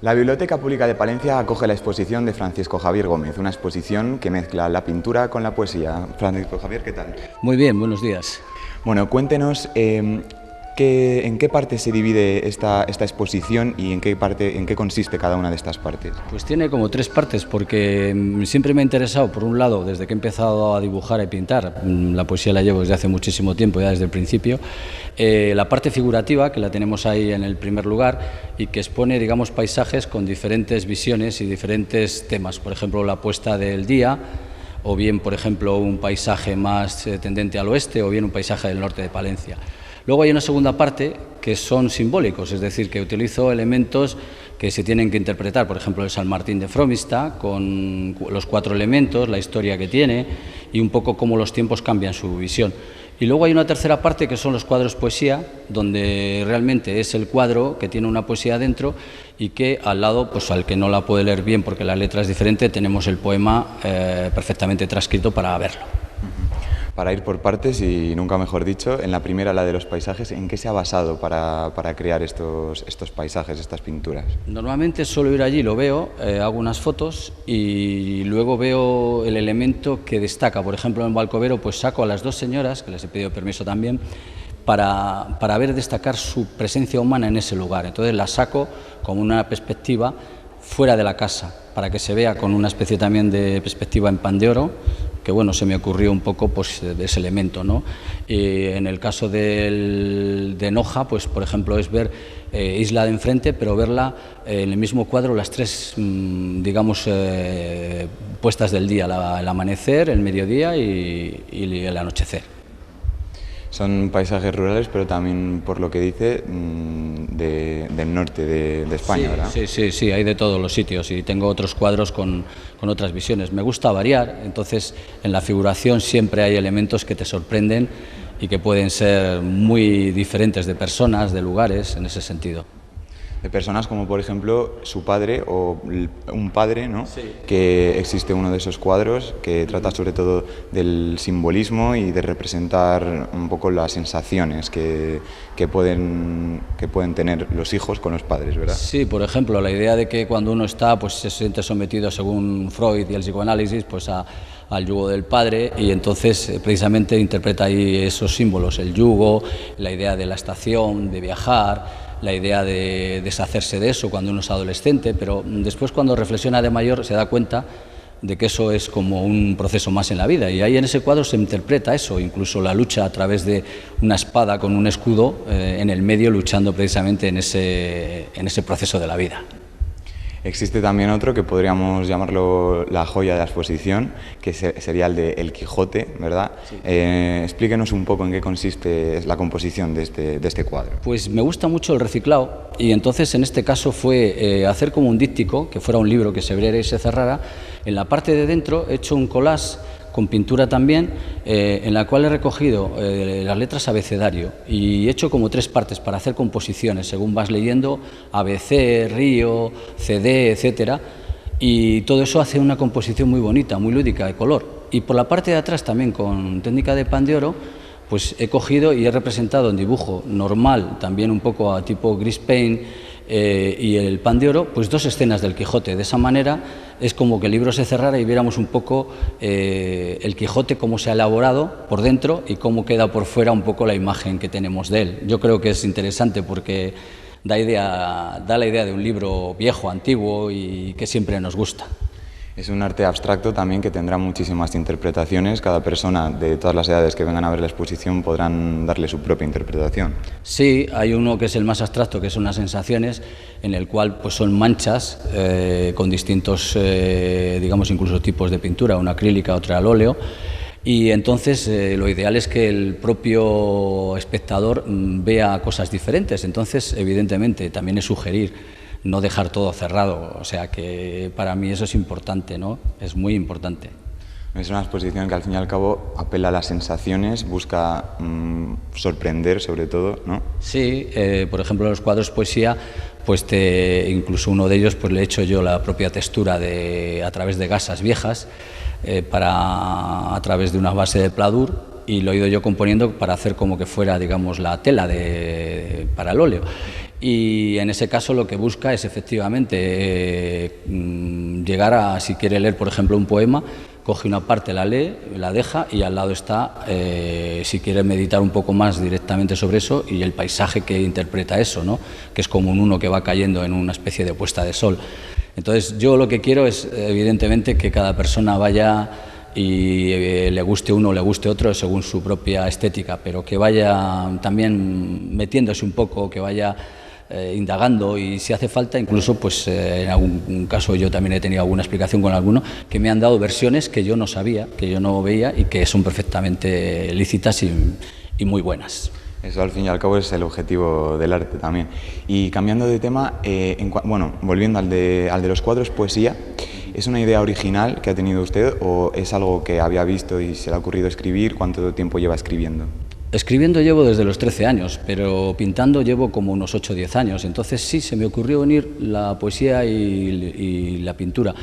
La Biblioteca Pública de Palencia acoge la exposición de Francisco Javier Gómez, una exposición que mezcla la pintura con la poesía. Francisco Javier, ¿qué tal? Muy bien, buenos días. Bueno, cuéntenos en qué parte se divide esta exposición y en qué consiste cada una de estas partes. Pues tiene como tres partes, porque siempre me ha interesado, por un lado, desde que he empezado a dibujar y pintar, la poesía la llevo desde hace muchísimo tiempo, ya desde el principio, la parte figurativa, que la tenemos ahí en el primer lugar, y que expone, digamos, paisajes con diferentes visiones y diferentes temas, por ejemplo, la puesta del día, o bien, por ejemplo, un paisaje más tendente al oeste, o bien un paisaje del norte de Palencia. Luego hay una segunda parte que son simbólicos, es decir, que utilizo elementos que se tienen que interpretar, por ejemplo, el San Martín de Fromista, con los 4 elementos, la historia que tiene y un poco cómo los tiempos cambian su visión. Y luego hay una tercera parte que son los cuadros poesía, donde realmente es el cuadro que tiene una poesía dentro y que al lado, pues al que no la puede leer bien porque la letra es diferente, tenemos el poema perfectamente transcrito para verlo. Para ir por partes y nunca mejor dicho, en la primera, la de los paisajes, ¿en qué se ha basado para crear estos paisajes, estas pinturas? Normalmente suelo ir allí, lo veo, hago unas fotos y luego veo el elemento que destaca. Por ejemplo, en Balcovero pues saco a las 2 señoras, que les he pedido permiso también, para ver destacar su presencia humana en ese lugar. Entonces las saco con una perspectiva fuera de la casa, para que se vea con una especie también de perspectiva en pan de oro, que bueno, se me ocurrió un poco pues de ese elemento, ¿no? En el caso de Noja, pues por ejemplo es ver Isla de enfrente, pero verla en el mismo cuadro las 3, digamos, puestas del día, el amanecer, el mediodía y el anochecer. Son paisajes rurales, pero también, por lo que dice, del norte de España, sí, ¿verdad? Sí, hay de todos los sitios y tengo otros cuadros con otras visiones. Me gusta variar, entonces en la figuración siempre hay elementos que te sorprenden y que pueden ser muy diferentes de personas, de lugares, en ese sentido. De personas como, por ejemplo, su padre o un padre, ¿no? Sí. Que existe uno de esos cuadros que trata sobre todo del simbolismo y de representar un poco las sensaciones que pueden tener los hijos con los padres, ¿verdad? Sí, por ejemplo, la idea de que cuando uno está, pues se siente sometido, según Freud y el psicoanálisis, pues al yugo del padre, y entonces precisamente interpreta ahí esos símbolos, el yugo, la idea de la estación, de viajar, la idea de deshacerse de eso cuando uno es adolescente, pero después cuando reflexiona de mayor se da cuenta de que eso es como un proceso más en la vida, y ahí en ese cuadro se interpreta eso, incluso la lucha a través de una espada con un escudo en el medio, luchando precisamente en ese proceso de la vida. Existe también otro que podríamos llamarlo la joya de la exposición, que sería el de El Quijote, ¿verdad? Sí. Explíquenos un poco en qué consiste la composición de este cuadro. Pues me gusta mucho el reciclado, y entonces en este caso fue hacer como un díptico, que fuera un libro que se abriera y se cerrara. En la parte de dentro he hecho un collage con pintura también, en la cual he recogido las letras abecedario y he hecho como 3 partes para hacer composiciones, según vas leyendo, ABC, Río, CD, etcétera, y todo eso hace una composición muy bonita, muy lúdica, de color. Y por la parte de atrás también, con técnica de pan de oro, pues he cogido y he representado en dibujo normal, también un poco a tipo grease paint, y el pan de oro, pues 2 escenas del Quijote. De esa manera es como que el libro se cerrara y viéramos un poco el Quijote, cómo se ha elaborado por dentro y cómo queda por fuera un poco la imagen que tenemos de él. Yo creo que es interesante porque da la idea de un libro viejo, antiguo y que siempre nos gusta. Es un arte abstracto también que tendrá muchísimas interpretaciones. Cada persona de todas las edades que vengan a ver la exposición podrán darle su propia interpretación. Sí, hay uno que es el más abstracto, que son las sensaciones, en el cual pues son manchas con distintos, digamos, incluso tipos de pintura, una acrílica, otra al óleo. Y entonces lo ideal es que el propio espectador vea cosas diferentes. Entonces, evidentemente, también es sugerir no dejar todo cerrado, o sea que para mí eso es importante, ¿no? Es muy importante. Es una exposición que al fin y al cabo apela a las sensaciones, busca sorprender sobre todo, ¿no? Sí, por ejemplo los cuadros poesía, pues incluso uno de ellos pues le he hecho yo la propia textura a través de gasas viejas, a través de una base de pladur, y lo he ido yo componiendo para hacer como que fuera, digamos, la tela para el óleo. y en ese caso lo que busca es efectivamente llegar a, si quiere leer por ejemplo un poema, coge una parte, la lee, la deja y al lado está, si quiere meditar un poco más directamente sobre eso, y el paisaje que interpreta eso, ¿no? Que es como un uno que va cayendo en una especie de puesta de sol. Entonces yo lo que quiero es evidentemente que cada persona vaya y le guste uno o le guste otro según su propia estética, pero que vaya también metiéndose un poco, que vaya indagando, y si hace falta incluso pues en algún caso yo también he tenido alguna explicación con alguno que me han dado versiones que yo no sabía, que yo no veía y que son perfectamente lícitas y muy buenas. Eso al fin y al cabo es el objetivo del arte también. Y cambiando de tema, bueno, volviendo al de los cuadros, poesía, ¿es una idea original que ha tenido usted o es algo que había visto y se le ha ocurrido escribir? ¿Cuánto tiempo lleva escribiendo? Escribiendo llevo desde los 13 años, pero pintando llevo como unos 8 o 10 años. Entonces sí, se me ocurrió unir la poesía y la pintura.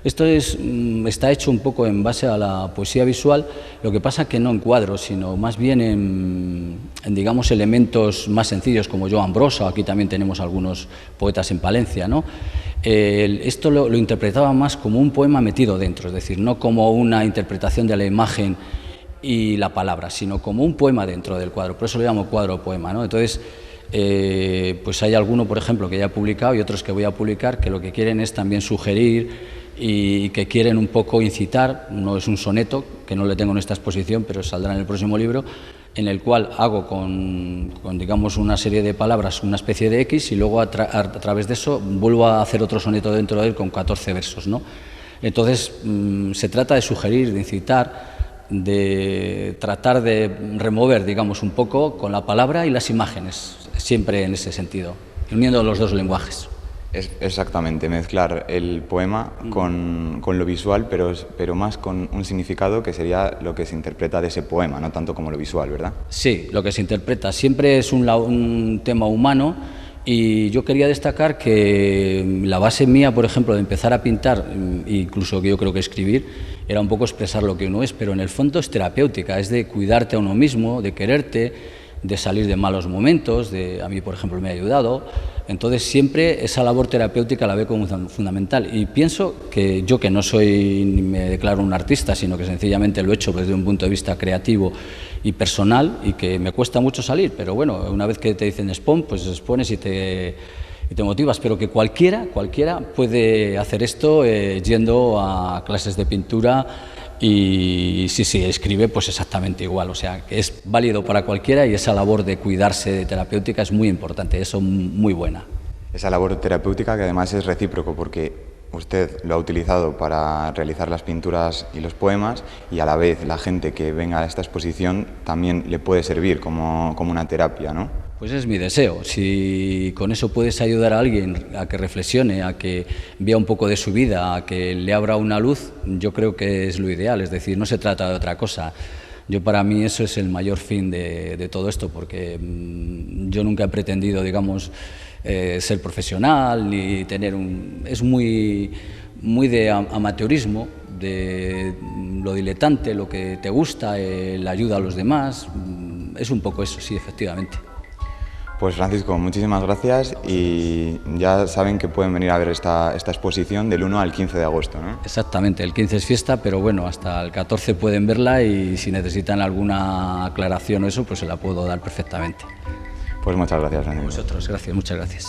Esto está hecho un poco en base a la poesía visual, lo que pasa que no en cuadros, sino más bien en digamos, elementos más sencillos como Joan Brossa, aquí también tenemos algunos poetas en Palencia, ¿no? Esto lo interpretaba más como un poema metido dentro, es decir, no como una interpretación de la imagen y la palabra, sino como un poema dentro del cuadro, por eso lo llamo cuadro o poema, ¿no? Entonces, pues hay alguno, por ejemplo, que ya he publicado y otros que voy a publicar, que lo que quieren es también sugerir y que quieren un poco incitar. Uno es un soneto, que no le tengo en esta exposición, pero saldrá en el próximo libro, en el cual hago con digamos, una serie de palabras, una especie de X, y luego a través de eso vuelvo a hacer otro soneto dentro de él con 14 versos, ¿no? Entonces, se trata de sugerir, de incitar, de tratar de remover, digamos, un poco con la palabra y las imágenes, siempre en ese sentido, uniendo los dos lenguajes. Exactamente, mezclar el poema con lo visual, pero más con un significado que sería lo que se interpreta de ese poema, no tanto como lo visual, ¿verdad? Sí, lo que se interpreta siempre es un tema humano, y yo quería destacar que la base mía, por ejemplo, de empezar a pintar, incluso que yo creo que escribir, era un poco expresar lo que uno es, pero en el fondo es terapéutica, es de cuidarte a uno mismo, de quererte, de salir de malos momentos, a mí, por ejemplo, me ha ayudado. Entonces, siempre esa labor terapéutica la veo como fundamental. Y pienso que yo, que no soy ni me declaro un artista, sino que sencillamente lo he hecho desde un punto de vista creativo y personal, y que me cuesta mucho salir, pero bueno, una vez que te dicen expon, pues expones y te motivas, pero que cualquiera puede hacer esto yendo a clases de pintura. Y si escribe, pues exactamente igual, o sea, que es válido para cualquiera, y esa labor de cuidarse de terapéutica es muy importante, eso muy buena. Esa labor terapéutica que además es recíproco, porque usted lo ha utilizado para realizar las pinturas y los poemas, y a la vez la gente que venga a esta exposición también le puede servir como una terapia, ¿no? Pues es mi deseo. Si con eso puedes ayudar a alguien a que reflexione, a que vea un poco de su vida, a que le abra una luz, yo creo que es lo ideal. Es decir, no se trata de otra cosa. Para mí eso es el mayor fin de todo esto, porque yo nunca he pretendido, digamos, ser profesional ni tener es muy de amateurismo, de lo diletante, lo que te gusta, la ayuda a los demás. Es un poco eso, sí, efectivamente. Pues Francisco, muchísimas gracias, y ya saben que pueden venir a ver esta exposición del 1 al 15 de agosto, ¿no? Exactamente, el 15 es fiesta, pero bueno, hasta el 14 pueden verla, y si necesitan alguna aclaración o eso, pues se la puedo dar perfectamente. Pues muchas gracias, Francisco. A vosotros, gracias, muchas gracias.